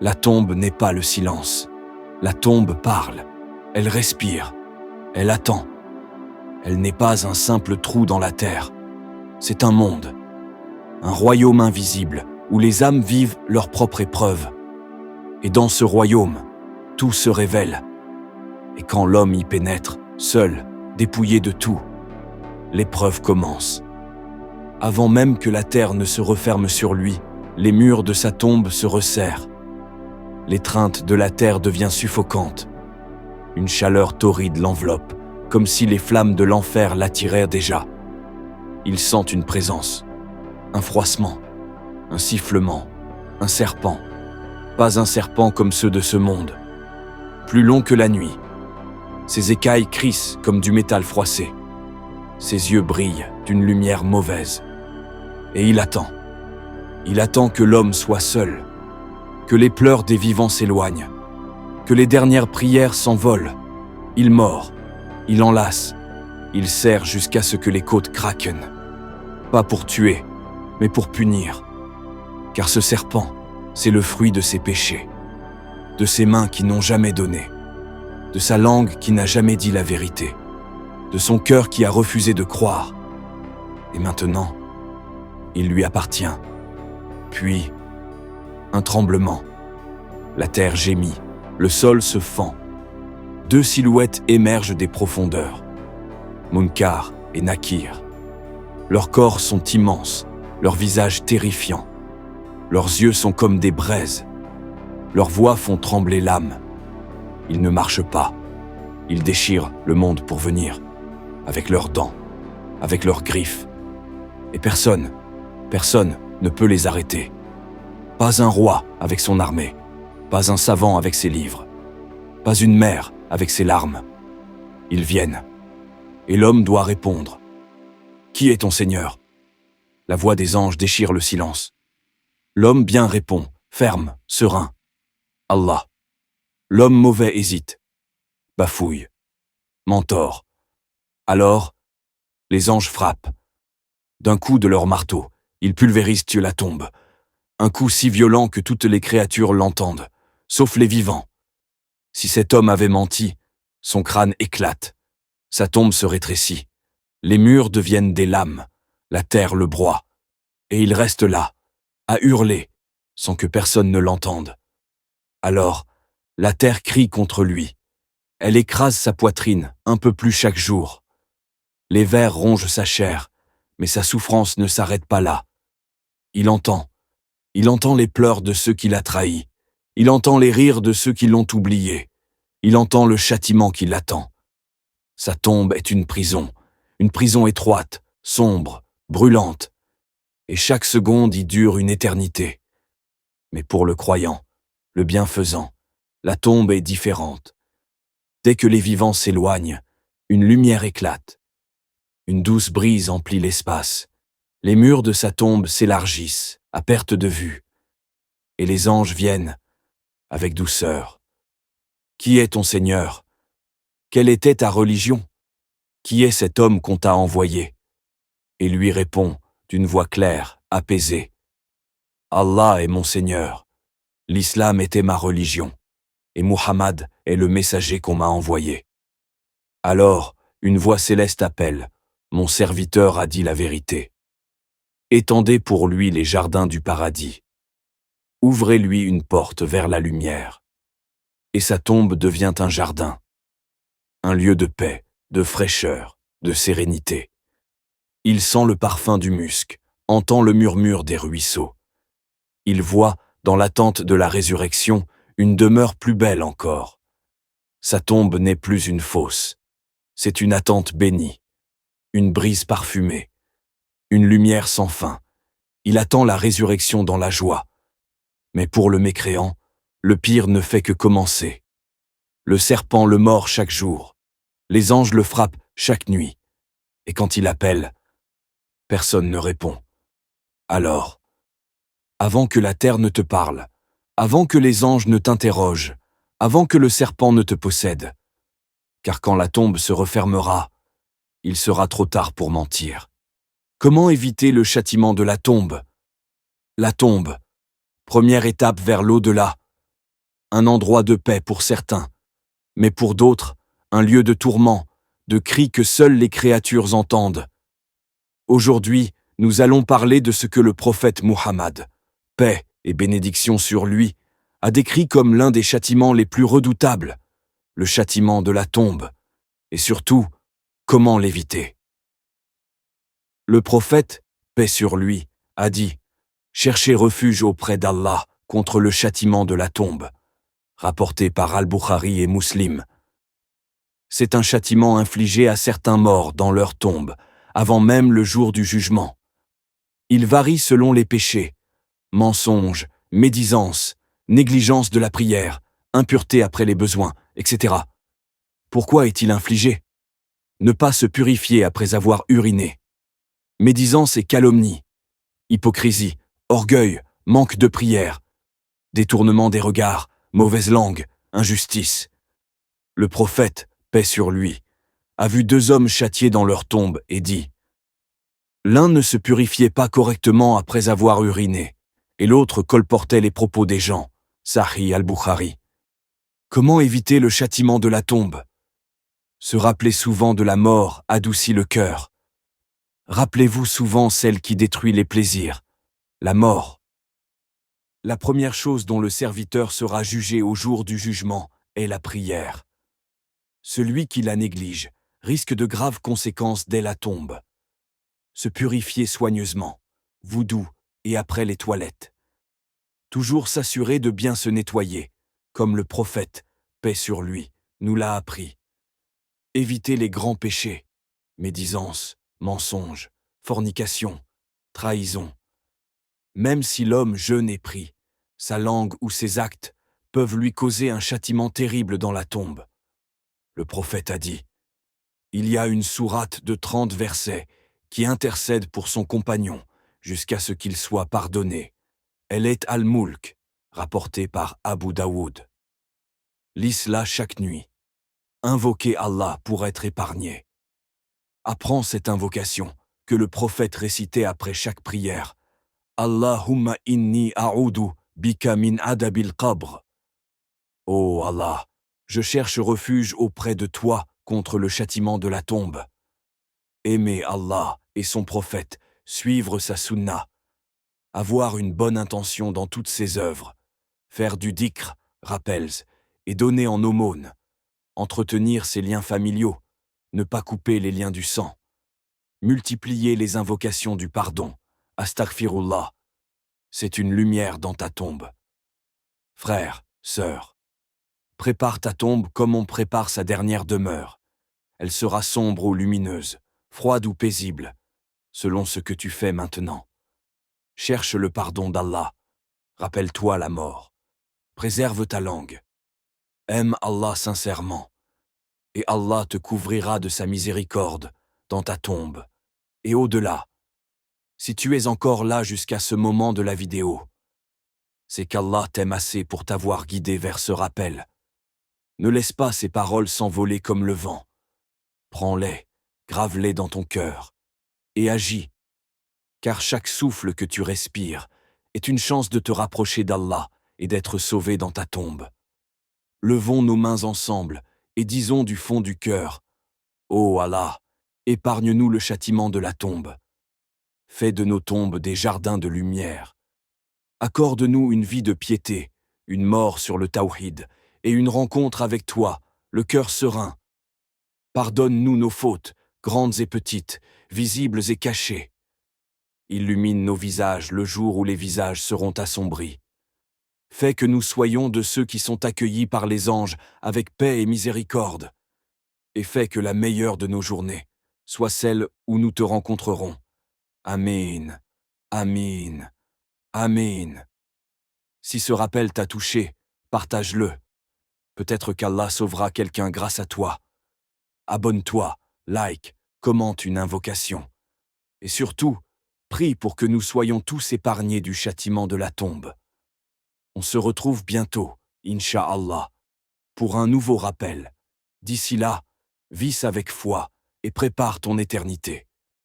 La tombe n'est pas le silence. La tombe parle. Elle respire. Elle attend. Elle n'est pas un simple trou dans la terre. C'est un monde. Un royaume invisible où les âmes vivent leur propre épreuve. Et dans ce royaume, tout se révèle. Et quand l'homme y pénètre, seul, dépouillé de tout, l'épreuve commence. Avant même que la terre ne se referme sur lui, les murs de sa tombe se resserrent. L'étreinte de la terre devient suffocante. Une chaleur torride l'enveloppe, comme si les flammes de l'enfer l'attiraient déjà. Il sent une présence, un froissement, un sifflement, un serpent. Pas un serpent comme ceux de ce monde. Plus long que la nuit. Ses écailles crissent comme du métal froissé. Ses yeux brillent d'une lumière mauvaise. Et il attend. Il attend que l'homme soit seul, que les pleurs des vivants s'éloignent, que les dernières prières s'envolent. Il mord, il enlace, il serre jusqu'à ce que les côtes craquent. Pas pour tuer, mais pour punir. Car ce serpent, c'est le fruit de ses péchés, de ses mains qui n'ont jamais donné, de sa langue qui n'a jamais dit la vérité, de son cœur qui a refusé de croire. Et maintenant, il lui appartient. Puis, un tremblement. La terre gémit, le sol se fend. Deux silhouettes émergent des profondeurs. Munkar et Nakir. Leurs corps sont immenses, leurs visages terrifiants. Leurs yeux sont comme des braises. Leurs voix font trembler l'âme. Ils ne marchent pas. Ils déchirent le monde pour venir, avec leurs dents, avec leurs griffes. Et personne ne peut les arrêter. Pas un roi avec son armée, pas un savant avec ses livres, pas une mère avec ses larmes. Ils viennent, et l'homme doit répondre. Qui est ton Seigneur ? La voix des anges déchire le silence. L'homme bien répond, ferme, serein. Allah. L'homme mauvais hésite, bafouille, mentor. Alors, les anges frappent. D'un coup de leur marteau, ils pulvérisent la tombe. Un coup si violent que toutes les créatures l'entendent, sauf les vivants. Si cet homme avait menti, son crâne éclate. Sa tombe se rétrécit. Les murs deviennent des lames. La terre le broie. Et il reste là, à hurler, sans que personne ne l'entende. Alors, la terre crie contre lui. Elle écrase sa poitrine un peu plus chaque jour. Les vers rongent sa chair, mais sa souffrance ne s'arrête pas là. Il entend les pleurs de ceux qui l'a trahi. Il entend les rires de ceux qui l'ont oublié. Il entend le châtiment qui l'attend. Sa tombe est une prison étroite, sombre, brûlante. Et chaque seconde y dure une éternité. Mais pour le croyant, le bienfaisant, la tombe est différente. Dès que les vivants s'éloignent, une lumière éclate. Une douce brise emplit l'espace. Les murs de sa tombe s'élargissent, à perte de vue. Et les anges viennent, avec douceur. Qui est ton Seigneur ? Quelle était ta religion ? Qui est cet homme qu'on t'a envoyé ? Et lui répond, d'une voix claire, apaisée. Allah est mon Seigneur. L'islam était ma religion. Et Muhammad est le messager qu'on m'a envoyé. Alors, une voix céleste appelle. Mon serviteur a dit la vérité. Étendez pour lui les jardins du paradis. Ouvrez-lui une porte vers la lumière. Et sa tombe devient un jardin. Un lieu de paix, de fraîcheur, de sérénité. Il sent le parfum du musc, entend le murmure des ruisseaux. Il voit, dans l'attente de la résurrection, une demeure plus belle encore. Sa tombe n'est plus une fosse. C'est une attente bénie. Une brise parfumée, une lumière sans fin. Il attend la résurrection dans la joie. Mais pour le mécréant, le pire ne fait que commencer. Le serpent le mord chaque jour. Les anges le frappent chaque nuit. Et quand il appelle, personne ne répond. Alors, avant que la terre ne te parle, avant que les anges ne t'interrogent, avant que le serpent ne te possède, car quand la tombe se refermera, il sera trop tard pour mentir. Comment éviter le châtiment de la tombe ? La tombe, première étape vers l'au-delà, un endroit de paix pour certains, mais pour d'autres, un lieu de tourment, de cris que seules les créatures entendent. Aujourd'hui, nous allons parler de ce que le prophète Muhammad, paix et bénédiction sur lui, a décrit comme l'un des châtiments les plus redoutables, le châtiment de la tombe, et surtout, comment l'éviter. Le prophète, paix sur lui, a dit « Cherchez refuge auprès d'Allah contre le châtiment de la tombe », rapporté par Al-Bukhari et Muslim. C'est un châtiment infligé à certains morts dans leur tombe, avant même le jour du jugement. Il varie selon les péchés, mensonge, médisance, négligence de la prière, impureté après les besoins, etc. Pourquoi est-il infligé? Ne pas se purifier après avoir uriné. Médisance et calomnie, hypocrisie, orgueil, manque de prière, détournement des regards, mauvaise langue, injustice. Le prophète, paix sur lui, a vu 2 hommes châtiés dans leur tombe et dit « L'un ne se purifiait pas correctement après avoir uriné, et l'autre colportait les propos des gens. » Sahih al-Bukhari. Comment éviter le châtiment de la tombe? Se rappeler souvent de la mort adoucit le cœur. Rappelez-vous souvent celle qui détruit les plaisirs, la mort. La première chose dont le serviteur sera jugé au jour du jugement est la prière. Celui qui la néglige risque de graves conséquences dès la tombe. Se purifier soigneusement, wudu et après les toilettes. Toujours s'assurer de bien se nettoyer, comme le prophète, paix sur lui, nous l'a appris. Éviter les grands péchés, médisance, mensonge, fornication, trahison. Même si l'homme jeûne et prie, sa langue ou ses actes peuvent lui causer un châtiment terrible dans la tombe. Le prophète a dit « Il y a une sourate de 30 versets qui intercède pour son compagnon jusqu'à ce qu'il soit pardonné. Elle est Al-Mulk, rapportée par Abu Daoud. Lis-la chaque nuit. Invoquez Allah pour être épargné. Apprends cette invocation que le prophète récitait après chaque prière. Allahumma inni a'udu bika min adabil qabr. Ô Allah, je cherche refuge auprès de toi contre le châtiment de la tombe. Aimer Allah et son prophète, suivre sa sunna. Avoir une bonne intention dans toutes ses œuvres. Faire du dhikr, rappels, et donner en aumône. Entretenir ses liens familiaux. Ne pas couper les liens du sang. Multiplier les invocations du pardon. Astaghfirullah. C'est une lumière dans ta tombe. Frère, sœur, prépare ta tombe comme on prépare sa dernière demeure. Elle sera sombre ou lumineuse, froide ou paisible, selon ce que tu fais maintenant. Cherche le pardon d'Allah. Rappelle-toi la mort. Préserve ta langue. Aime Allah sincèrement. Et Allah te couvrira de sa miséricorde dans ta tombe et au-delà. Si tu es encore là jusqu'à ce moment de la vidéo, c'est qu'Allah t'aime assez pour t'avoir guidé vers ce rappel. Ne laisse pas ces paroles s'envoler comme le vent. Prends-les, grave-les dans ton cœur et agis, car chaque souffle que tu respires est une chance de te rapprocher d'Allah et d'être sauvé dans ta tombe. Levons nos mains ensemble et disons du fond du cœur, « Ô Allah, épargne-nous le châtiment de la tombe. Fais de nos tombes des jardins de lumière. Accorde-nous une vie de piété, une mort sur le tawhid et une rencontre avec toi, le cœur serein. Pardonne-nous nos fautes, grandes et petites, visibles et cachées. Illumine nos visages le jour où les visages seront assombris. Fais que nous soyons de ceux qui sont accueillis par les anges avec paix et miséricorde. Et fais que la meilleure de nos journées soit celle où nous te rencontrerons. Amin, Amin, Amin. Si ce rappel t'a touché, partage-le. Peut-être qu'Allah sauvera quelqu'un grâce à toi. Abonne-toi, like, commente une invocation. Et surtout, prie pour que nous soyons tous épargnés du châtiment de la tombe. On se retrouve bientôt, Inch'Allah, pour un nouveau rappel. D'ici là, vis avec foi et prépare ton éternité.